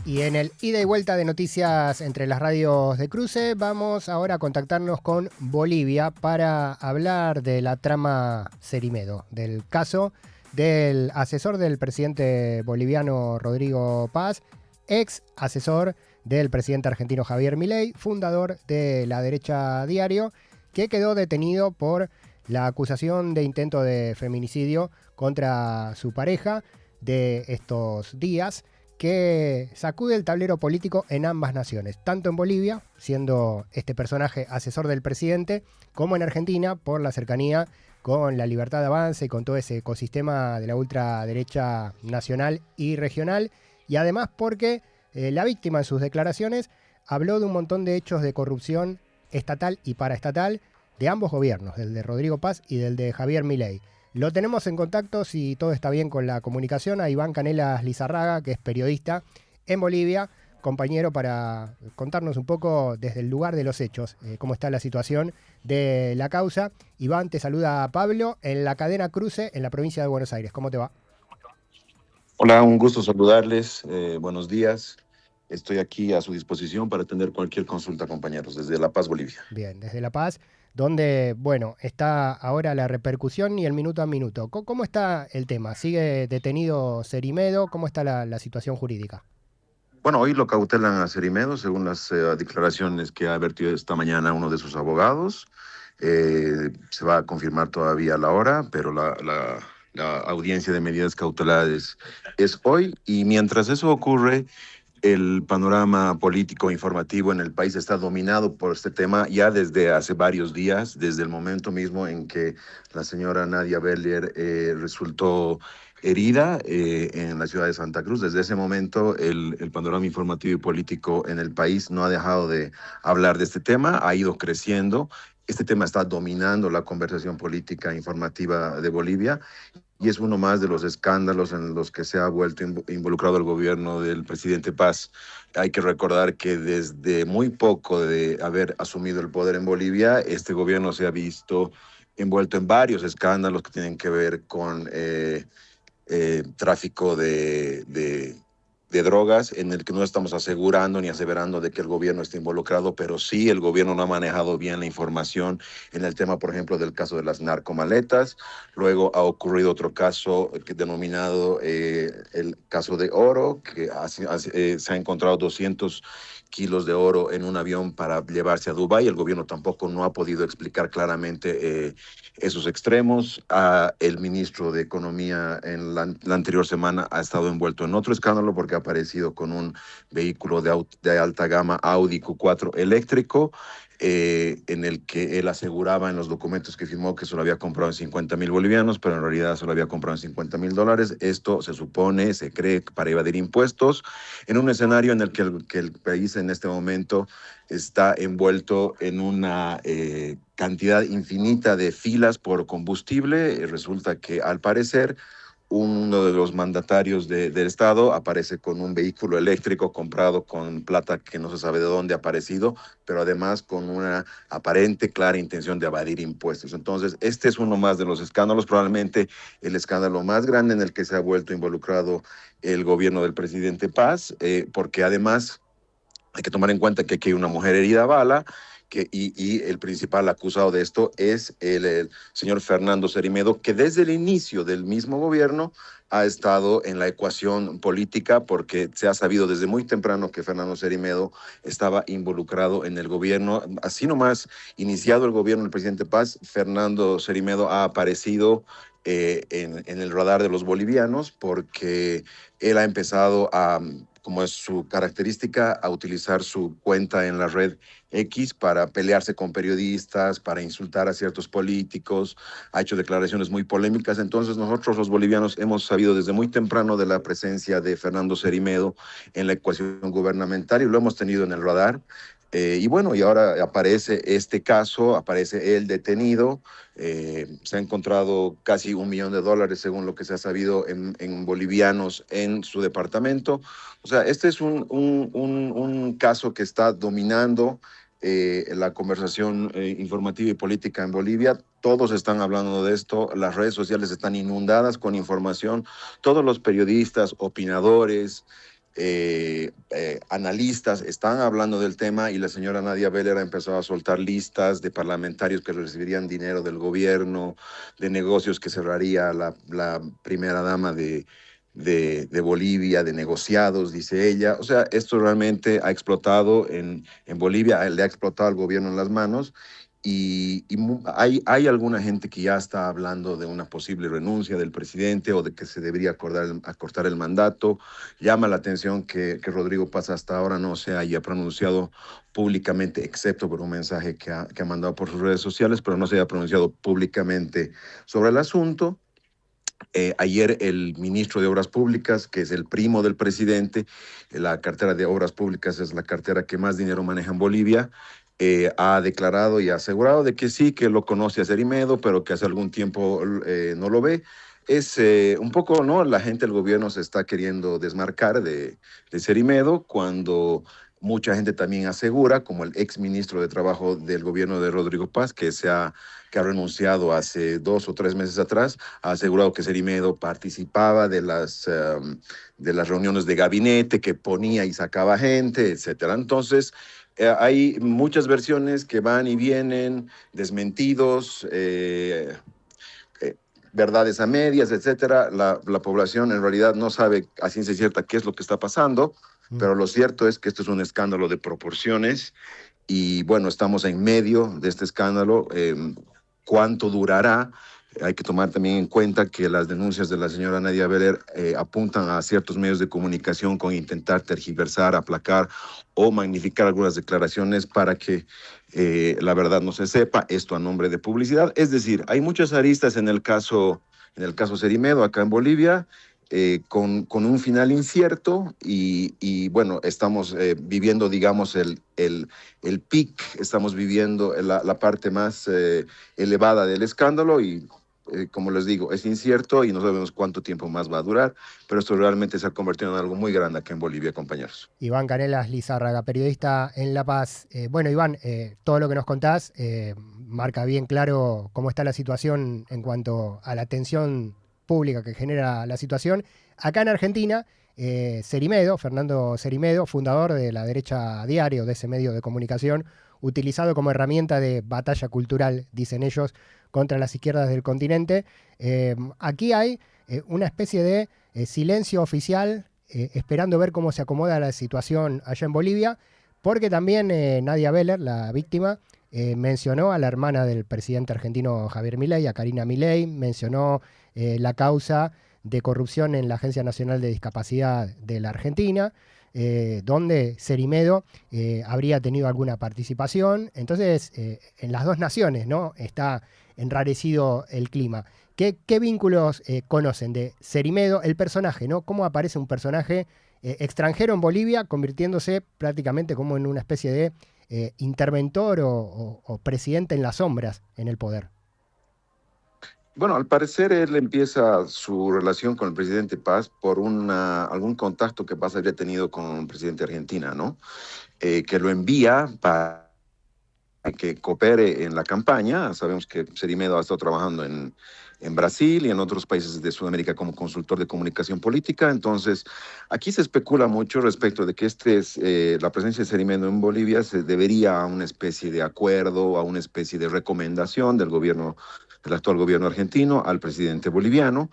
Y en el ida y vuelta de noticias entre las radios de cruce, vamos ahora a contactarnos con Bolivia para hablar de la trama Cerimedo, del caso del asesor del presidente boliviano Rodrigo Paz, ex asesor del presidente argentino Javier Milei, fundador de La Derecha Diario, que quedó detenido por la acusación de intento de feminicidio contra su pareja de estos días, que sacude el tablero político en ambas naciones, tanto en Bolivia, siendo este personaje asesor del presidente, como en Argentina, por la cercanía con la Libertad de Avance y con todo ese ecosistema de la ultraderecha nacional y regional, y además porque la víctima en sus declaraciones habló de un montón de hechos de corrupción estatal y paraestatal de ambos gobiernos, del de Rodrigo Paz y del de Javier Milei. Lo tenemos en contacto, si todo está bien con la comunicación, a Iván Canelas Lizarraga, que es periodista en Bolivia, compañero, para contarnos un poco desde el lugar de los hechos, cómo está la situación de la causa. Iván, te saluda a Pablo en la cadena Cruce en la provincia de Buenos Aires. ¿Cómo te va? Hola, un gusto saludarles. Buenos días. Estoy aquí a su disposición para atender cualquier consulta, compañeros, desde La Paz, Bolivia. Bien, desde La Paz, donde, bueno, está ahora la repercusión y el minuto a minuto. ¿Cómo está el tema? ¿Sigue detenido Cerimedo? ¿Cómo está la situación jurídica? Bueno, hoy lo cautelan a Cerimedo, según las declaraciones que ha vertido esta mañana uno de sus abogados. Se va a confirmar todavía la hora, pero la audiencia de medidas cautelares es hoy. Y mientras eso ocurre, el panorama político informativo en el país está dominado por este tema ya desde hace varios días, desde el momento mismo en que la señora Nadia Beller resultó herida en la ciudad de Santa Cruz. Desde ese momento el panorama informativo y político en el país no ha dejado de hablar de este tema, ha ido creciendo. Este tema está dominando la conversación política informativa de Bolivia y es uno más de los escándalos en los que se ha vuelto involucrado el gobierno del presidente Paz. Hay que recordar que desde muy poco de haber asumido el poder en Bolivia, este gobierno se ha visto envuelto en varios escándalos que tienen que ver con tráfico de drogas, en el que no estamos asegurando ni aseverando de que el gobierno esté involucrado, pero sí el gobierno no ha manejado bien la información en el tema, por ejemplo, del caso de las narcomaletas. Luego ha ocurrido otro caso denominado el caso de oro, que se ha encontrado 200 kilos de oro en un avión para llevarse a Dubái. El gobierno tampoco no ha podido explicar claramente esos extremos. El ministro de Economía en la anterior semana ha estado envuelto en otro escándalo porque ha aparecido con un vehículo de alta gama Audi Q4 eléctrico, en el que él aseguraba en los documentos que firmó que se lo había comprado en 50,000 bolivianos, pero en realidad se lo había comprado en $50,000. Esto se supone, se cree, para evadir impuestos, en un escenario en el que el país en este momento está envuelto en una cantidad infinita de filas por combustible. Resulta que al parecer uno de los mandatarios del Estado aparece con un vehículo eléctrico comprado con plata que no se sabe de dónde ha aparecido, pero además con una aparente clara intención de evadir impuestos. Entonces, este es uno más de los escándalos, probablemente el escándalo más grande en el que se ha vuelto involucrado el gobierno del presidente Paz, porque además hay que tomar en cuenta que aquí hay una mujer herida a bala, y el principal acusado de esto es el señor Fernando Cerimedo, que desde el inicio del mismo gobierno ha estado en la ecuación política, porque se ha sabido desde muy temprano que Fernando Cerimedo estaba involucrado en el gobierno. Así nomás iniciado el gobierno del presidente Paz, Fernando Cerimedo ha aparecido en el radar de los bolivianos, porque él ha empezado a, como es su característica, a utilizar su cuenta en la red X para pelearse con periodistas, para insultar a ciertos políticos. Ha hecho declaraciones muy polémicas. Entonces nosotros los bolivianos hemos sabido desde muy temprano de la presencia de Fernando Cerimedo en la ecuación gubernamental y lo hemos tenido en el radar. Y bueno, y ahora aparece este caso, aparece él detenido. Se ha encontrado casi $1 millón, según lo que se ha sabido, en bolivianos en su departamento. O sea, este es un caso que está dominando la conversación informativa y política en Bolivia. Todos están hablando de esto, las redes sociales están inundadas con información, todos los periodistas, opinadores, analistas están hablando del tema y la señora Nadia Beller ha empezado a soltar listas de parlamentarios que recibirían dinero del gobierno, de negocios que cerraría la primera dama de Bolivia, de negociados, dice ella. O sea, esto realmente ha explotado en Bolivia, le ha explotado al gobierno en las manos hay alguna gente que ya está hablando de una posible renuncia del presidente o de que se debería acortar el mandato. Llama la atención que Rodrigo Paz hasta ahora no se haya pronunciado públicamente, excepto por un mensaje que ha mandado por sus redes sociales, pero no se haya pronunciado públicamente sobre el asunto. Ayer el ministro de Obras Públicas, que es el primo del presidente, la cartera de Obras Públicas es la cartera que más dinero maneja en Bolivia, ha declarado y ha asegurado de que sí, que lo conoce a Cerimedo, pero que hace algún tiempo no lo ve. Es un poco, ¿no? La gente del gobierno se está queriendo desmarcar de Cerimedo cuando mucha gente también asegura, como el ex ministro de Trabajo del gobierno de Rodrigo Paz, que ha renunciado hace 2 o 3 meses atrás, ha asegurado que Cerimedo participaba de las reuniones de gabinete, que ponía y sacaba gente, etcétera. Entonces, hay muchas versiones que van y vienen, desmentidos, verdades a medias, etcétera. La población en realidad no sabe a ciencia cierta qué es lo que está pasando, pero lo cierto es que esto es un escándalo de proporciones y bueno, estamos en medio de este escándalo. ¿Cuánto durará? Hay que tomar también en cuenta que las denuncias de la señora Nadia Beller apuntan a ciertos medios de comunicación con intentar tergiversar, aplacar o magnificar algunas declaraciones para que la verdad no se sepa, esto a nombre de publicidad. Es decir, hay muchas aristas en el caso Cerimedo acá en Bolivia, con un final incierto y bueno, estamos viviendo, digamos, el peak, estamos viviendo la parte más elevada del escándalo y como les digo, es incierto y no sabemos cuánto tiempo más va a durar, pero esto realmente se ha convertido en algo muy grande acá en Bolivia, compañeros. Iván Canelas Lizárraga, periodista en La Paz. Bueno, Iván, todo lo que nos contás marca bien claro cómo está la situación en cuanto a la atención pública que genera la situación. Acá en Argentina, Cerimedo, Fernando Cerimedo, fundador de La Derecha Diario, de ese medio de comunicación, utilizado como herramienta de batalla cultural, dicen ellos, contra las izquierdas del continente. Aquí hay una especie de silencio oficial esperando ver cómo se acomoda la situación allá en Bolivia, porque también Nadia Beller, la víctima, mencionó a la hermana del presidente argentino Javier Milei, a Karina Milei, mencionó la causa de corrupción en la Agencia Nacional de Discapacidad de la Argentina, donde Cerimedo habría tenido alguna participación. Entonces, en las dos naciones, ¿no? Está enrarecido el clima. ¿Qué vínculos conocen de Cerimedo, el personaje, ¿no? ¿Cómo aparece un personaje extranjero en Bolivia convirtiéndose prácticamente como en una especie de interventor o presidente en las sombras en el poder? Bueno, al parecer él empieza su relación con el presidente Paz por algún contacto que Paz habría tenido con el presidente de Argentina, ¿no? Que lo envía para que coopere en la campaña. Sabemos que Cerimedo ha estado trabajando en Brasil y en otros países de Sudamérica como consultor de comunicación política. Entonces, aquí se especula mucho respecto de que la presencia de Cerimedo en Bolivia se debería a una especie de acuerdo, a una especie de recomendación del actual gobierno argentino al presidente boliviano.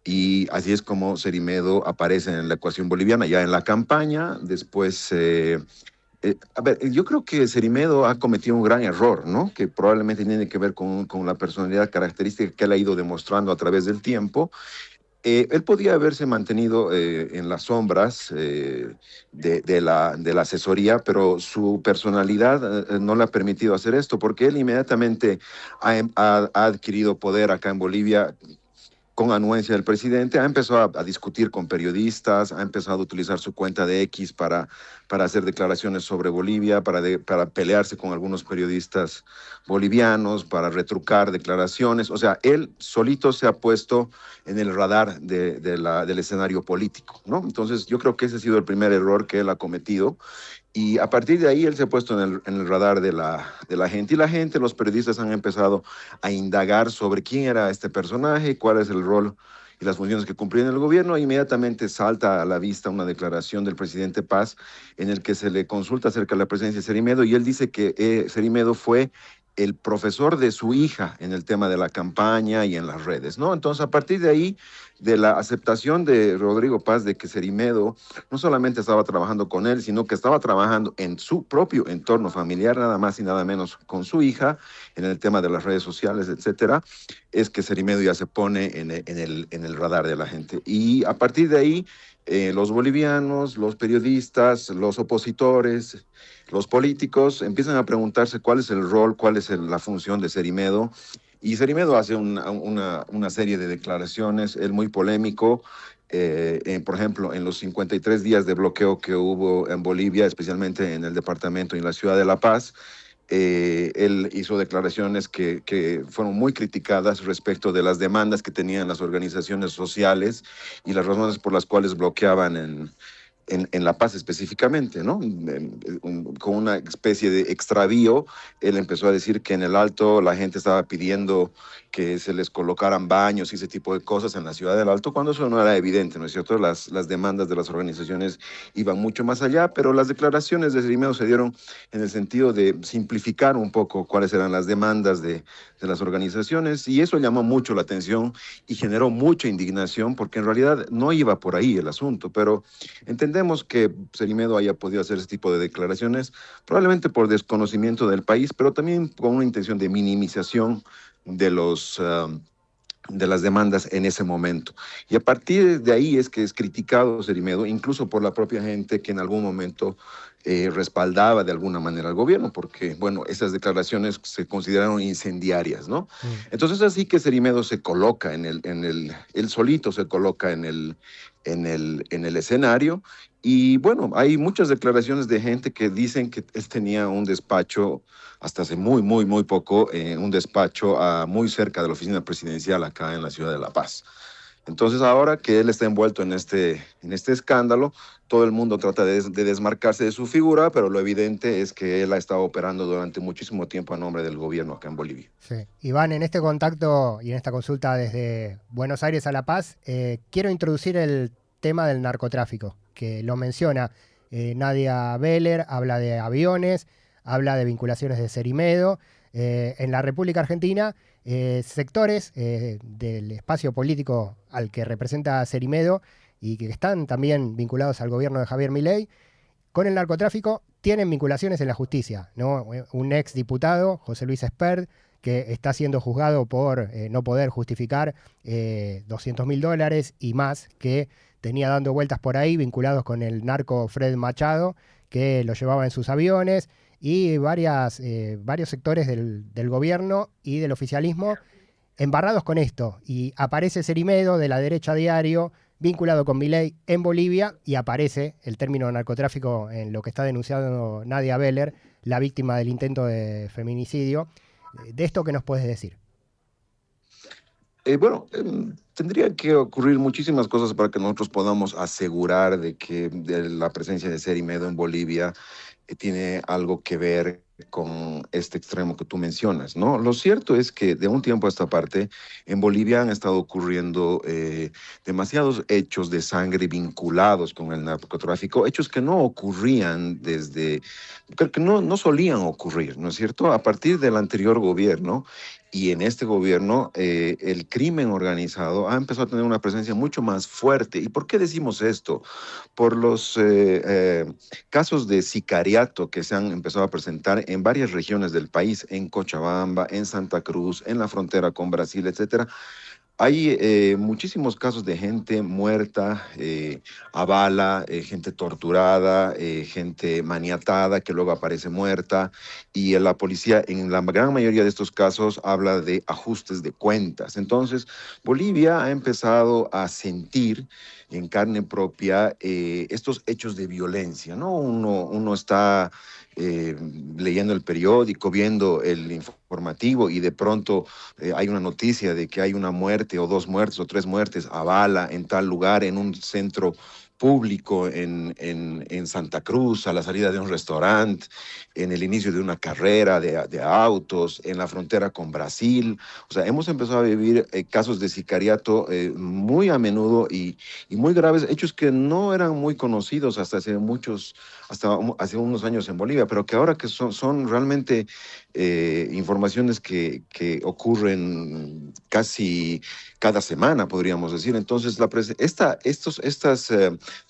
Y así es como Cerimedo aparece en la ecuación boliviana, ya en la campaña. Después, a ver, yo creo que Cerimedo ha cometido un gran error, ¿no? Que probablemente tiene que ver con la personalidad característica que él ha ido demostrando a través del tiempo. Él podía haberse mantenido en las sombras de la asesoría, pero su personalidad no le ha permitido hacer esto, porque él inmediatamente ha adquirido poder acá en Bolivia con anuencia del presidente, ha empezado a discutir con periodistas, ha empezado a utilizar su cuenta de X para hacer declaraciones sobre Bolivia, para pelearse con algunos periodistas bolivianos, para retrucar declaraciones. O sea, él solito se ha puesto en el radar del escenario político, ¿no? Entonces, yo creo que ese ha sido el primer error que él ha cometido. Y a partir de ahí él se ha puesto en el radar de la gente y la gente, los periodistas han empezado a indagar sobre quién era este personaje, cuál es el rol y las funciones que cumplía en el gobierno, inmediatamente salta a la vista una declaración del presidente Paz en el que se le consulta acerca de la presencia de Cerimedo y él dice que Cerimedo fue el profesor de su hija en el tema de la campaña y en las redes, ¿no? Entonces, a partir de ahí, de la aceptación de Rodrigo Paz de que Cerimedo no solamente estaba trabajando con él, sino que estaba trabajando en su propio entorno familiar, nada más y nada menos con su hija, en el tema de las redes sociales, etcétera, es que Cerimedo ya se pone en el radar de la gente. Y a partir de ahí, los bolivianos, los periodistas, los opositores, los políticos empiezan a preguntarse cuál es el rol, cuál es la función de Cerimedo. Y Cerimedo hace una serie de declaraciones, él muy polémico, por ejemplo, en los 53 días de bloqueo que hubo en Bolivia, especialmente en el departamento y en la ciudad de La Paz, él hizo declaraciones que fueron muy criticadas respecto de las demandas que tenían las organizaciones sociales y las razones por las cuales bloqueaban en La Paz específicamente, ¿no? Con una especie de extravío, él empezó a decir que en el Alto la gente estaba pidiendo que se les colocaran baños y ese tipo de cosas en la ciudad del Alto, cuando eso no era evidente, ¿no es cierto? Las demandas de las organizaciones iban mucho más allá, pero las declaraciones de Cerimedo se dieron en el sentido de simplificar un poco cuáles eran las demandas de las organizaciones y eso llamó mucho la atención y generó mucha indignación porque en realidad no iba por ahí el asunto, pero entendemos que Cerimedo haya podido hacer ese tipo de declaraciones, probablemente por desconocimiento del país, pero también con una intención de minimización de de las demandas en ese momento. Y a partir de ahí es que es criticado Cerimedo, incluso por la propia gente que en algún momento respaldaba de alguna manera al gobierno, porque, bueno, esas declaraciones se consideraron incendiarias, ¿no? Mm. Entonces así que Cerimedo se coloca él solito se coloca en el escenario y bueno, hay muchas declaraciones de gente que dicen que él tenía un despacho hasta hace muy poco, un despacho muy cerca de la oficina presidencial acá en la ciudad de La Paz. Entonces ahora que él está envuelto en este escándalo, todo el mundo trata de desmarcarse de su figura, pero lo evidente es que él ha estado operando durante muchísimo tiempo a nombre del gobierno acá en Bolivia. Sí. Iván, en este contacto y en esta consulta desde Buenos Aires a La Paz, quiero introducir el tema del narcotráfico, que lo menciona Nadia Beller, habla de aviones, habla de vinculaciones de Cerimedo. En la República Argentina, sectores del espacio político al que representa Cerimedo y que están también vinculados al gobierno de Javier Milei, con el narcotráfico tienen vinculaciones en la justicia, ¿no? Un ex diputado, José Luis Espert, que está siendo juzgado por no poder justificar $200.000 y más que tenía dando vueltas por ahí vinculados con el narco Fred Machado, que lo llevaba en sus aviones, y varios sectores del gobierno y del oficialismo embarrados con esto. Y aparece Cerimedo de la derecha diario vinculado con Milei en Bolivia y aparece el término narcotráfico en lo que está denunciando Nadia Beller, la víctima del intento de feminicidio. ¿De esto qué nos puedes decir? Tendría que ocurrir muchísimas cosas para que nosotros podamos asegurar de que la presencia de Cerimedo en Bolivia tiene algo que ver con este extremo que tú mencionas, ¿no? Lo cierto es que de un tiempo a esta parte, en Bolivia han estado ocurriendo demasiados hechos de sangre vinculados con el narcotráfico, hechos que no ocurrían que no solían ocurrir, ¿no es cierto? A partir del anterior gobierno y en este gobierno, el crimen organizado ha empezado a tener una presencia mucho más fuerte. ¿Y por qué decimos esto? Por los casos de sicariato que se han empezado a presentar en varias regiones del país, en Cochabamba, en Santa Cruz, en la frontera con Brasil, etcétera. Hay muchísimos casos de gente muerta a bala, gente torturada, gente maniatada que luego aparece muerta y la policía en la gran mayoría de estos casos habla de ajustes de cuentas. Entonces, Bolivia ha empezado a sentir en carne propia estos hechos de violencia, ¿no? Uno está leyendo el periódico, viendo el informativo y de pronto hay una noticia de que hay una muerte o dos muertes o tres muertes a bala en tal lugar, en un centro público en Santa Cruz, a la salida de un restaurante, en el inicio de una carrera de autos, en la frontera con Brasil. O sea, hemos empezado a vivir casos de sicariato muy a menudo y muy graves, hechos que no eran muy conocidos hasta hace unos años en Bolivia, pero que ahora que son realmente informaciones que ocurren casi cada semana, podríamos decir. Entonces, estas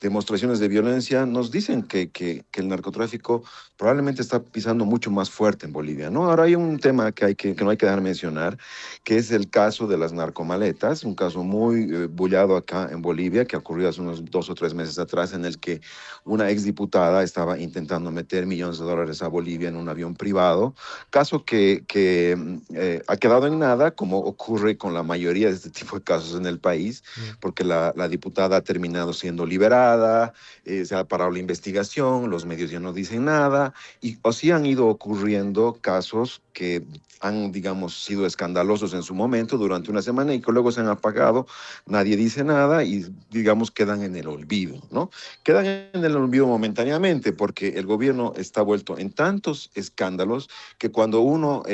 demostraciones de violencia nos dicen que el narcotráfico probablemente está pisando mucho más fuerte en Bolivia, ¿no? Ahora hay un tema que no hay que dejar mencionar, que es el caso de las narcomaletas, un caso muy bullado acá en Bolivia, que ocurrió hace unos 2 o 3 meses atrás, en el que una exdiputada estaba intentando meter millones de dólares a Bolivia en un avión privado, caso que ha quedado en nada, como ocurre con la mayoría de este tipo de casos en el país, porque la diputada ha terminado siendo liberada, se ha parado la investigación, los medios ya no dicen nada, y así han ido ocurriendo casos que han, digamos, sido escandalosos en su momento durante una semana y que luego se han apagado, nadie dice nada y, digamos, quedan en el olvido, ¿no? Quedan en el olvido momentáneamente porque el gobierno está vuelto en tantos escándalos que cuando uno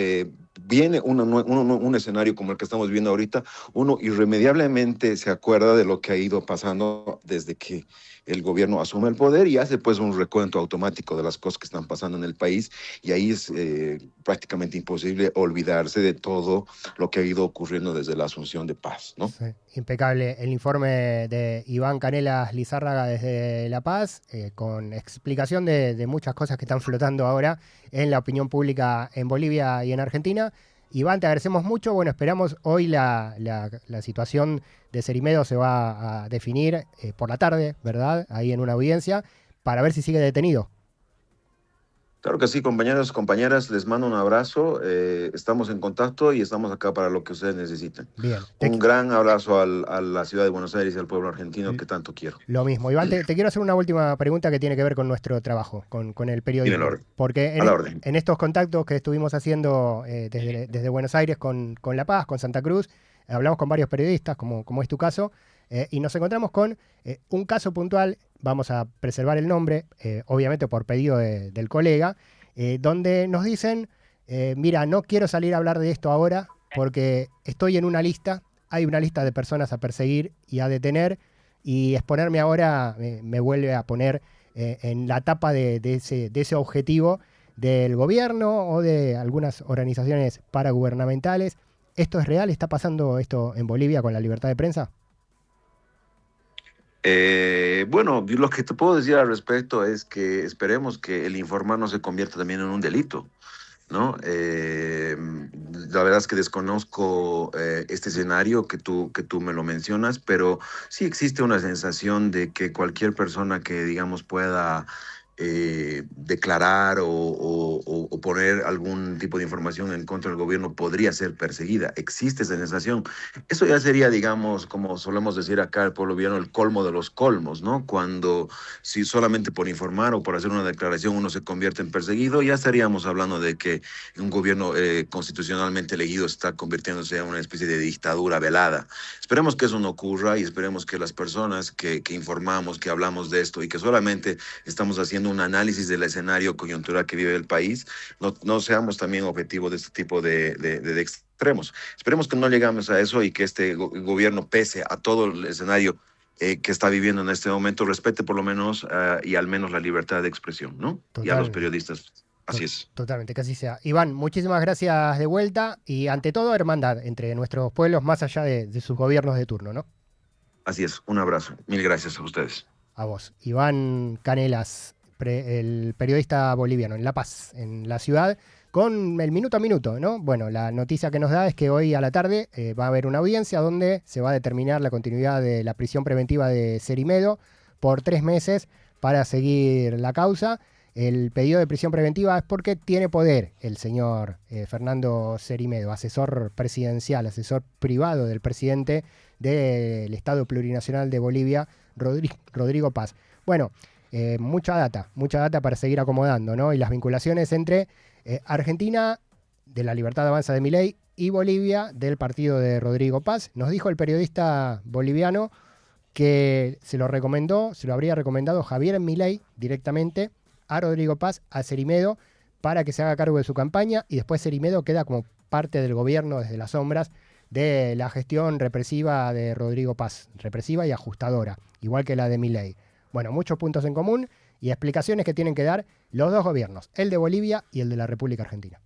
viene un escenario como el que estamos viendo ahorita, uno irremediablemente se acuerda de lo que ha ido pasando desde que el gobierno asume el poder y hace pues un recuento automático de las cosas que están pasando en el país y ahí es prácticamente imposible olvidarse de todo lo que ha ido ocurriendo desde la asunción de paz, ¿no? Sí, impecable el informe de Iván Canelas Lizárraga desde La Paz, con explicación de muchas cosas que están flotando ahora en la opinión pública en Bolivia y en Argentina. Iván, te agradecemos mucho. Bueno, esperamos hoy la situación de Cerimedo se va a definir por la tarde, ¿verdad? Ahí en una audiencia, para ver si sigue detenido. Claro que sí, compañeros, compañeras, les mando un abrazo, estamos en contacto y estamos acá para lo que ustedes necesiten. Bien. Un gran abrazo a la ciudad de Buenos Aires y al pueblo argentino que tanto quiero. Lo mismo. Iván, te quiero hacer una última pregunta que tiene que ver con nuestro trabajo, con el Dime la periodismo. orden. Porque A la orden. en estos contactos que estuvimos haciendo desde Buenos Aires con La Paz, con Santa Cruz, hablamos con varios periodistas, como es tu caso, y nos encontramos con un caso puntual, vamos a preservar el nombre, obviamente por pedido del colega, donde nos dicen, mira, no quiero salir a hablar de esto ahora porque estoy en una lista, hay una lista de personas a perseguir y a detener, y exponerme ahora me vuelve a poner en la tapa de ese objetivo del gobierno o de algunas organizaciones paragubernamentales. ¿Esto es real? ¿Está pasando esto en Bolivia con la libertad de prensa? Bueno, lo que te puedo decir al respecto es que esperemos que el informar no se convierta también en un delito, ¿no? La verdad es que desconozco este escenario que tú me lo mencionas, pero sí existe una sensación de que cualquier persona que, digamos, pueda declarar o poner algún tipo de información en contra del gobierno podría ser perseguida. Existe esa sensación. Eso ya sería, digamos, como solemos decir acá el pueblo boliviano, el colmo de los colmos, ¿no? Cuando si solamente por informar o por hacer una declaración uno se convierte en perseguido, ya estaríamos hablando de que un gobierno constitucionalmente elegido está convirtiéndose en una especie de dictadura velada. Esperemos que eso no ocurra y esperemos que las personas que informamos, que hablamos de esto y que solamente estamos haciendo un análisis del escenario coyuntural que vive el país, no seamos también objetivos de este tipo de extremos. Esperemos que no llegamos a eso y que este gobierno, pese a todo el escenario que está viviendo en este momento, respete por lo menos y al menos la libertad de expresión, ¿no? Y a los Total, periodistas. Así es. totalmente, que así sea. Iván, muchísimas gracias de vuelta y ante todo hermandad entre nuestros pueblos más allá de sus gobiernos de turno, ¿no? Así es. Un abrazo. Mil gracias a ustedes. A vos. Iván Canelas, el periodista boliviano en La Paz, en la ciudad, con el minuto a minuto, ¿no? Bueno, la noticia que nos da es que hoy a la tarde va a haber una audiencia donde se va a determinar la continuidad de la prisión preventiva de Cerimedo por 3 meses para seguir la causa. El pedido de prisión preventiva es porque tiene poder el señor Fernando Cerimedo, asesor presidencial, asesor privado del presidente del Estado Plurinacional de Bolivia, Rodrigo Paz. Bueno, mucha data para seguir acomodando, ¿no? Y las vinculaciones entre Argentina, de la Libertad Avanza de Milei, y Bolivia, del partido de Rodrigo Paz. Nos dijo el periodista boliviano que se lo habría recomendado Javier Milei directamente a Rodrigo Paz, a Cerimedo, para que se haga cargo de su campaña, y después Cerimedo queda como parte del gobierno desde las sombras de la gestión represiva de Rodrigo Paz, represiva y ajustadora, igual que la de Milei. Bueno, muchos puntos en común y explicaciones que tienen que dar los dos gobiernos, el de Bolivia y el de la República Argentina.